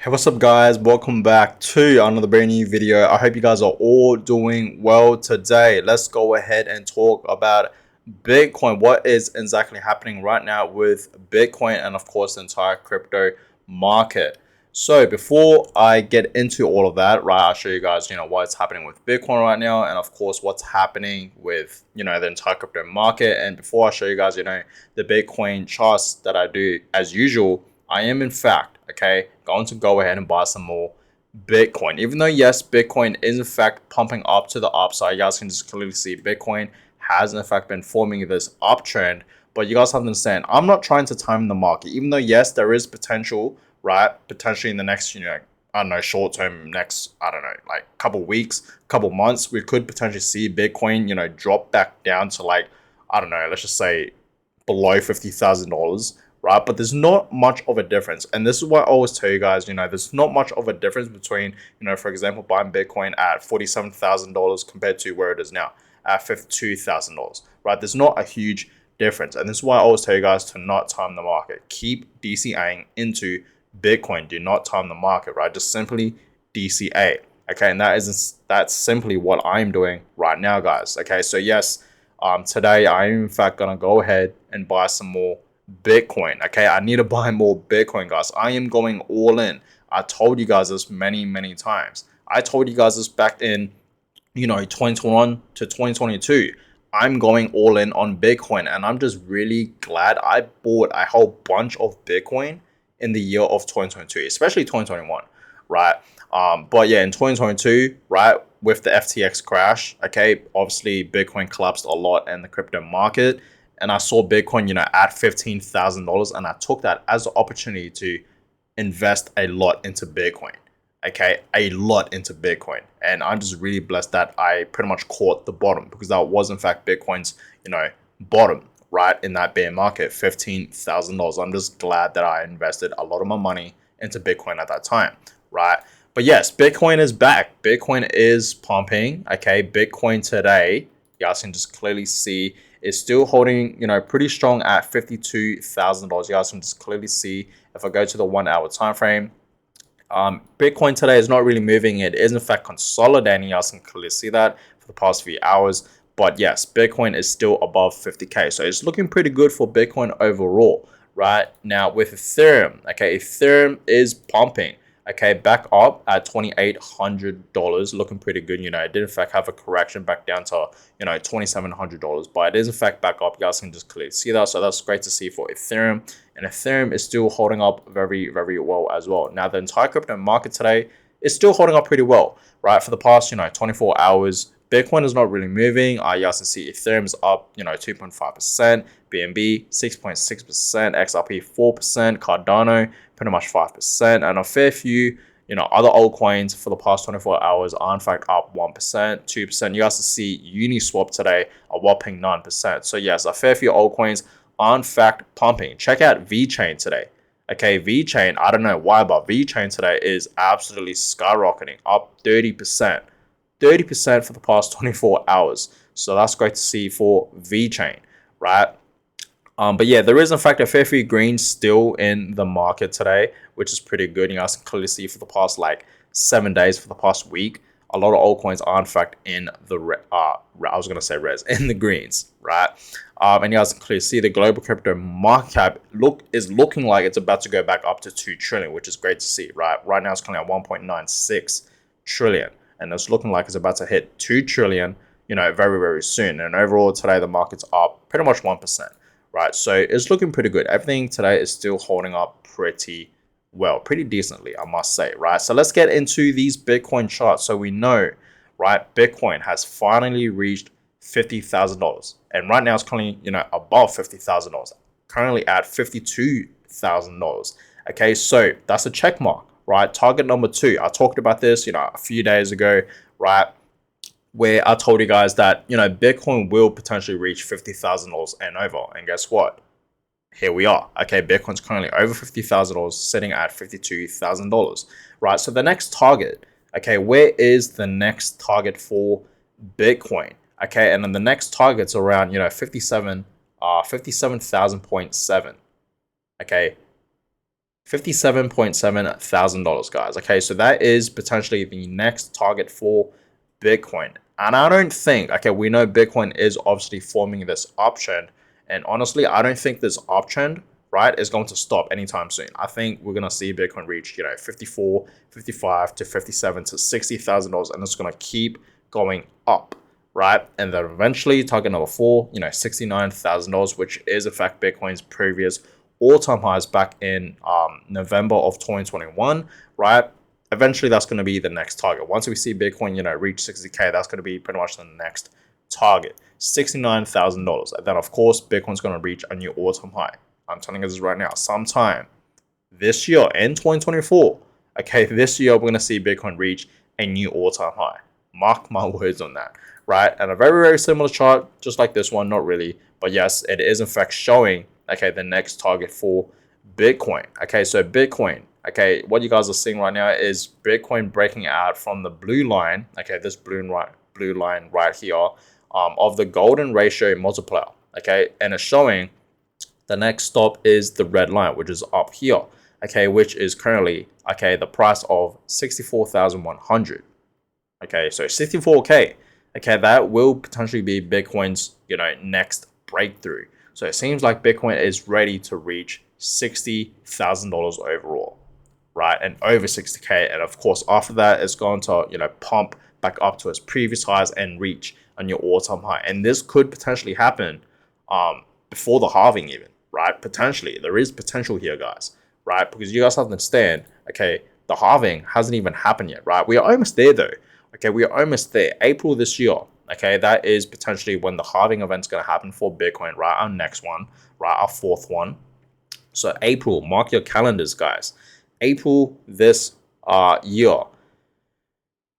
Hey, what's up guys? Welcome back to another brand new video. I hope you guys are all doing well today. Let's go ahead and talk about Bitcoin. What is exactly happening right now with Bitcoin and of course the entire crypto market. So before I get into all of that, right, I'll show you guys, what's happening with Bitcoin right now and of course what's happening with, the entire crypto market. And before I show you guys, the Bitcoin charts that I do as usual, I am in fact, going to go ahead and buy some more Bitcoin. Even though, yes, Bitcoin is in fact pumping up to the upside, you guys can just clearly see Bitcoin has in fact been forming this uptrend. But you guys have to understand, I'm not trying to time the market, even though, yes, there is potential, right? Potentially in the next, I don't know, short term, next, I don't know, like couple weeks, couple months, we could potentially see Bitcoin, drop back down to like, I don't know, let's just say below $50,000, right? But there's not much of a difference. And this is what I always tell you guys, there's not much of a difference between, for example, buying Bitcoin at $47,000 compared to where it is now at $52,000, right? There's not a huge difference. And this is why I always tell you guys to not time the market. Keep DCAing into Bitcoin. Do not time the market, right? Just simply DCA. Okay, and that's simply what I'm doing right now, guys. Okay, so yes, today I'm in fact gonna go ahead and buy some more Bitcoin. Okay, I need to buy more Bitcoin, guys. I am going all in. I told you guys this many times. I told you guys this back in 2021 to 2022. I'm going all in on Bitcoin, and I'm just really glad I bought a whole bunch of Bitcoin in the year of 2022, especially 2021, right? But yeah, in 2022, right, with the FTX crash, okay, obviously Bitcoin collapsed a lot in the crypto market, and I saw Bitcoin, at $15,000, and I took that as an opportunity to invest a lot into Bitcoin. Okay, a lot into Bitcoin, and I'm just really blessed that I pretty much caught the bottom because that was in fact Bitcoin's, bottom, right, in that bear market, $15,000. I'm just glad that I invested a lot of my money into Bitcoin at that time, right? But yes, Bitcoin is back. Bitcoin is pumping. Okay, Bitcoin today, you guys can just clearly see is still holding, pretty strong at $52,000. You guys can just clearly see if I go to the 1 hour time frame. Bitcoin today is not really moving. It is in fact consolidating. You guys can clearly see that for the past few hours. But yes, Bitcoin is still above 50K. So it's looking pretty good for Bitcoin overall, right? Now with Ethereum, okay, Ethereum is pumping. Okay, back up at $2,800, looking pretty good. It did in fact have a correction back down to $2,700, but it is in fact back up. You guys can just clearly see that, so that's great to see for Ethereum. And Ethereum is still holding up very well as well. Now the entire crypto market today is still holding up pretty well, right? For the past 24 hours, Bitcoin is not really moving. You guys can see Ethereum is up 2.5%, BNB 6.6%, XRP 4%, Cardano pretty much 5%, and a fair few other altcoins for the past 24 hours are in fact up 1%, 2%. You guys can see Uniswap today a whopping 9%. So yes, a fair few altcoins are in fact pumping. Check out VeChain today. Okay, VeChain, I don't know why, but VeChain today is absolutely skyrocketing, up 30%. 30% for the past 24 hours. So that's great to see for VeChain, right? But yeah, there is in fact a fair few greens still in the market today, which is pretty good. You guys can clearly see for the past like 7 days, for the past week, a lot of altcoins are in fact in the I was gonna say res in the greens, right? And you guys can clearly see the global crypto market cap is looking like it's about to go back up to 2 trillion, which is great to see, right? Right now it's currently at 1.96 trillion, and it's looking like it's about to hit 2 trillion, very soon. And overall today the market's up pretty much 1%. Right, so it's looking pretty good. Everything today is still holding up pretty well, pretty decently, I must say, right? So let's get into these Bitcoin charts. So we know, right, Bitcoin has finally reached $50,000, and right now it's currently, above $50,000, currently at $52,000. Okay, so that's a check mark, right? Target number 2. I talked about this, a few days ago, right? Where I told you guys that, Bitcoin will potentially reach $50,000 and over. And guess what? Here we are. Okay, Bitcoin's currently over $50,000, sitting at $52,000, right? So the next target, okay, where is the next target for Bitcoin? Okay, and then the next target's around, 57,000.7. Okay, $57,700, guys. Okay, so that is potentially the next target for Bitcoin. And I don't think, okay, we know Bitcoin is obviously forming this uptrend. And honestly, I don't think this uptrend, right, is going to stop anytime soon. I think we're going to see Bitcoin reach, 54, 55 to 57 to $60,000, and it's going to keep going up, right? And then eventually target number 4, $69,000, which is in fact Bitcoin's previous all-time highs back in November of 2021, right? Eventually that's going to be the next target. Once we see Bitcoin, reach 60K, that's going to be pretty much the next target, $69,000. And then of course, Bitcoin's going to reach a new all-time high. I'm telling you this right now, sometime this year in 2024, okay, this year we're going to see Bitcoin reach a new all-time high. Mark my words on that, right? And a very, very similar chart, just like this one, not really, but yes, it is in fact showing, okay, the next target for Bitcoin. Okay, so Bitcoin, okay, what you guys are seeing right now is Bitcoin breaking out from the blue line, okay, this blue line right here, of the golden ratio multiplier, okay, and it's showing the next stop is the red line, which is up here, okay, which is currently, okay, the price of 64,100. Okay, so 64K, okay, that will potentially be Bitcoin's, next breakthrough. So it seems like Bitcoin is ready to reach $60,000 overall, right? And over 60K. And of course, after that, it's going to, pump back up to its previous highs and reach a new all-time high. And this could potentially happen before the halving even, right? Potentially. There is potential here, guys, right? Because you guys have to understand, okay, the halving hasn't even happened yet, right? We are almost there though. Okay, we are almost there. April this year. Okay, that is potentially when the halving event's going to happen for Bitcoin, right? Our next one, right? Our fourth one. So April, mark your calendars, guys. April this year.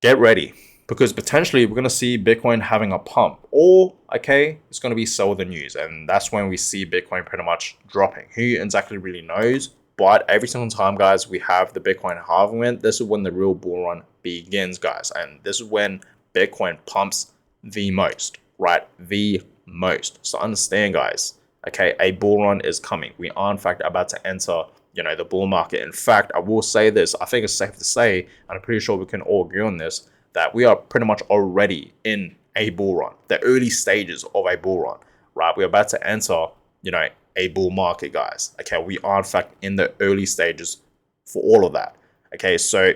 Get ready, because potentially we're going to see Bitcoin having a pump, or okay, it's going to be sell the news, and that's when we see Bitcoin pretty much dropping. Who exactly really knows? But every single time, guys, we have the Bitcoin halving event, this is when the real bull run begins, guys. And this is when Bitcoin pumps the most, right? The most. So understand, guys, okay, a bull run is coming. We are, in fact, about to enter, the bull market. In fact, I will say this. I think it's safe to say, and I'm pretty sure we can all agree on this, that we are pretty much already in a bull run, the early stages of a bull run, right? We're about to enter, a bull market, guys. Okay, we are in fact in the early stages for all of that. Okay, so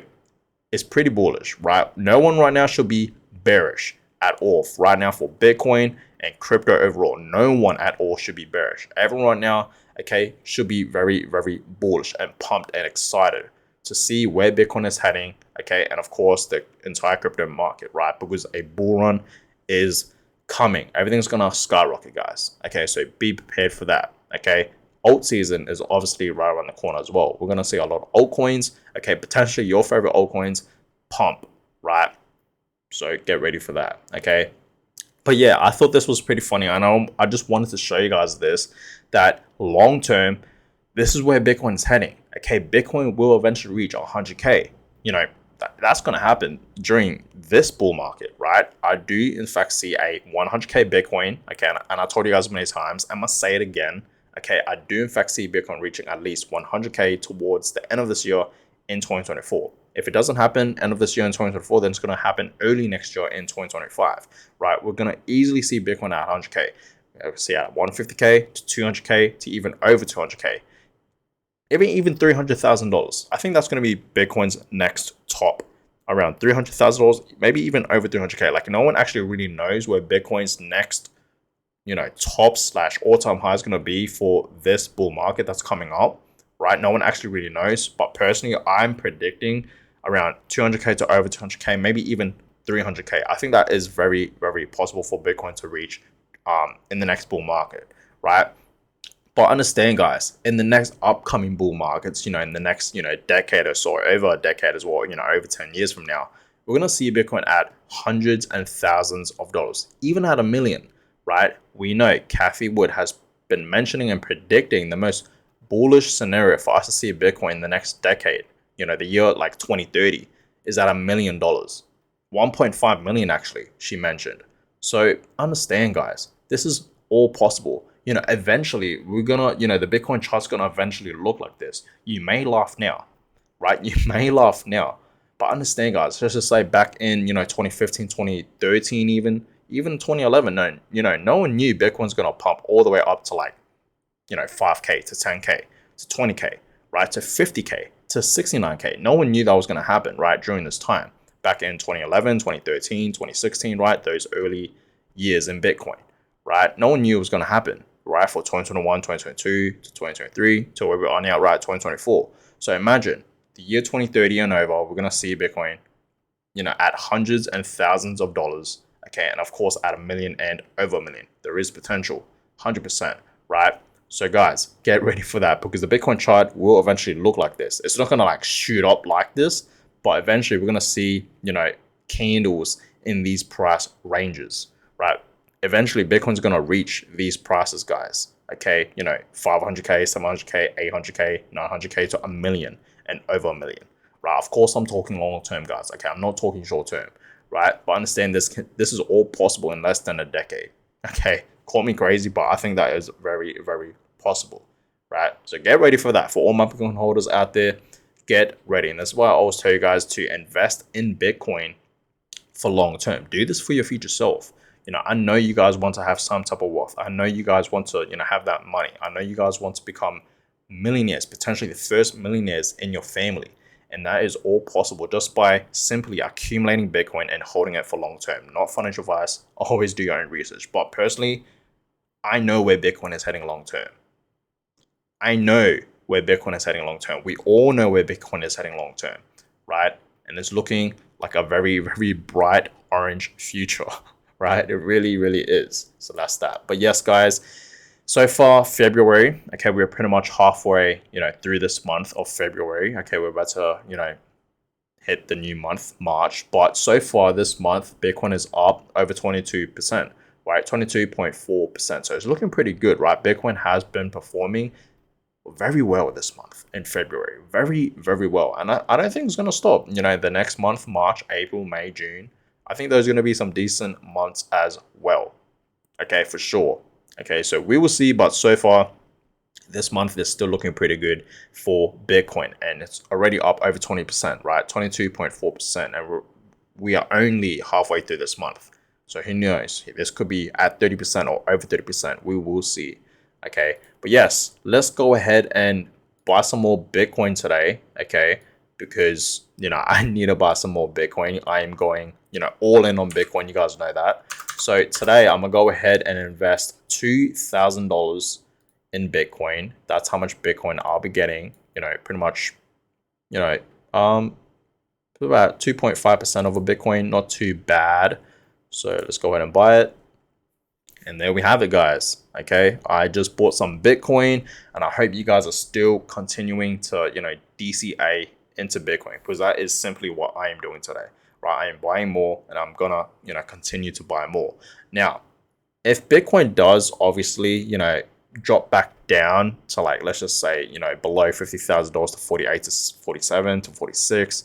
it's pretty bullish, right? No one right now should be bearish at all right now for Bitcoin and crypto overall. No one at all should be bearish. Everyone right now, okay, should be very, very bullish and pumped and excited to see where Bitcoin is heading, okay, and of course the entire crypto market, right? Because a bull run is coming. Everything's gonna skyrocket, guys. Okay, so be prepared for that. Okay, alt season is obviously right around the corner as well. We're gonna see a lot of altcoins. Okay, potentially your favorite altcoins pump, right? So get ready for that. Okay, but yeah, I thought this was pretty funny. I just wanted to show you guys this, that long term, this is where Bitcoin is heading. Okay, Bitcoin will eventually reach 100K. That's going to happen during this bull market, right? I do, in fact, see a 100K Bitcoin. Okay, and I told you guys many times, I must say it again. Okay, I do, in fact, see Bitcoin reaching at least 100K towards the end of this year in 2024. If it doesn't happen end of this year in 2024, then it's going to happen early next year in 2025, right? We're going to easily see Bitcoin at 100K. See at 150K to 200K to even over 200K. Even $300,000. I think that's going to be Bitcoin's next top, around $300,000, maybe even over 300K. Like no one actually really knows where Bitcoin's next, top / all-time high is going to be for this bull market that's coming up, right? No one actually really knows. But personally, I'm predicting around 200K to over 200K, maybe even 300K. I think that is very, very possible for Bitcoin to reach in the next bull market, right? But understand, guys, in the next upcoming bull markets, in the next, decade or so, over a decade as well, over 10 years from now, we're going to see Bitcoin at hundreds and thousands of dollars, even at $1 million, right? We know Cathie Wood has been mentioning and predicting the most bullish scenario for us to see Bitcoin in the next decade, the year like 2030, is at $1 million. 1.5 million, actually, she mentioned. So understand, guys, this is all possible. eventually we're gonna, the Bitcoin chart's gonna eventually look like this. You may laugh now, right? You may laugh now, but understand, guys, let's just say back in, 2015, 2013, even 2011, no one knew Bitcoin's gonna pump all the way up to like, 5K to 10K to 20K, right? To 50K to 69K. No one knew that was gonna happen, right? During this time, back in 2011, 2013, 2016, right? Those early years in Bitcoin, right? No one knew it was gonna happen, right? For 2021, 2022 to 2023 to where we are now, right? 2024. So imagine the year 2030 and over, we're gonna see Bitcoin, at hundreds and thousands of dollars, okay, and of course at a million and over a million. There is potential, 100%, right? So guys, get ready for that, because the Bitcoin chart will eventually look like this. It's not gonna like shoot up like this, but eventually we're gonna see, candles in these price ranges, right? Eventually Bitcoin's gonna reach these prices, guys. Okay, 500K, 700K, 800K, 900K to a million and over a million, right? Of course, I'm talking long term, guys. Okay, I'm not talking short term, right? But understand this is all possible in less than a decade. Okay, call me crazy, but I think that is very, very possible, right? So get ready for that. For all my Bitcoin holders out there, get ready. And that's why I always tell you guys to invest in Bitcoin for long term. Do this for your future self. I know you guys want to have some type of wealth. I know you guys want to, have that money. I know you guys want to become millionaires, potentially the first millionaires in your family. And that is all possible just by simply accumulating Bitcoin and holding it for long term. Not financial advice. Always do your own research. But personally, I know where Bitcoin is heading long term. I know where Bitcoin is heading long term. We all know where Bitcoin is heading long term, right? And it's looking like a very, very bright orange future, right? It really, really is. So that's that. But yes, guys, so far February, okay, we're pretty much halfway, through this month of February. Okay, we're about to, hit the new month, March. But so far this month, Bitcoin is up over 22%, right? 22.4%. So it's looking pretty good, right? Bitcoin has been performing very well this month in February. Very, very well. And I don't think it's going to stop. The next month, March, April, May, June, I think there's going to be some decent months as well. Okay, for sure. Okay, so we will see. But so far, this month is still looking pretty good for Bitcoin. And it's already up over 20%, right? 22.4%. And we are only halfway through this month. So who knows? This could be at 30% or over 30%. We will see. Okay, but yes, let's go ahead and buy some more Bitcoin today. Okay, because I need to buy some more Bitcoin. I am going all in on Bitcoin. You guys know that. So today I'm gonna go ahead and invest $2,000 in Bitcoin. That's how much Bitcoin I'll be getting. Pretty much, about 2.5% of a Bitcoin. Not too bad. So let's go ahead and buy it. And there we have it, guys. Okay, I just bought some Bitcoin, and I hope you guys are still continuing to, DCA into Bitcoin, because that is simply what I am doing today, right? I am buying more, and I'm gonna, continue to buy more. Now, if Bitcoin does obviously, drop back down to like, let's just say, below $50,000 to 48 to 47 to 46,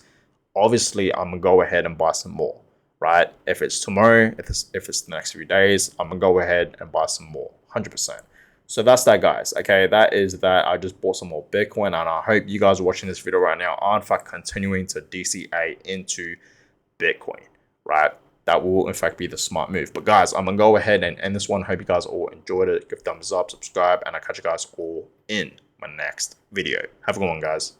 obviously I'm gonna go ahead and buy some more. Right? If it's tomorrow, if it's the next few days, I'm gonna go ahead and buy some more, 100%. So that's that, guys. Okay, that is that. I just bought some more Bitcoin, and I hope you guys are watching this video right now are in fact continuing to DCA into Bitcoin, right? That will in fact be the smart move. But guys, I'm gonna go ahead and end this one. Hope you guys all enjoyed it. Give thumbs up, subscribe, and I'll catch you guys all in my next video. Have a good one, guys.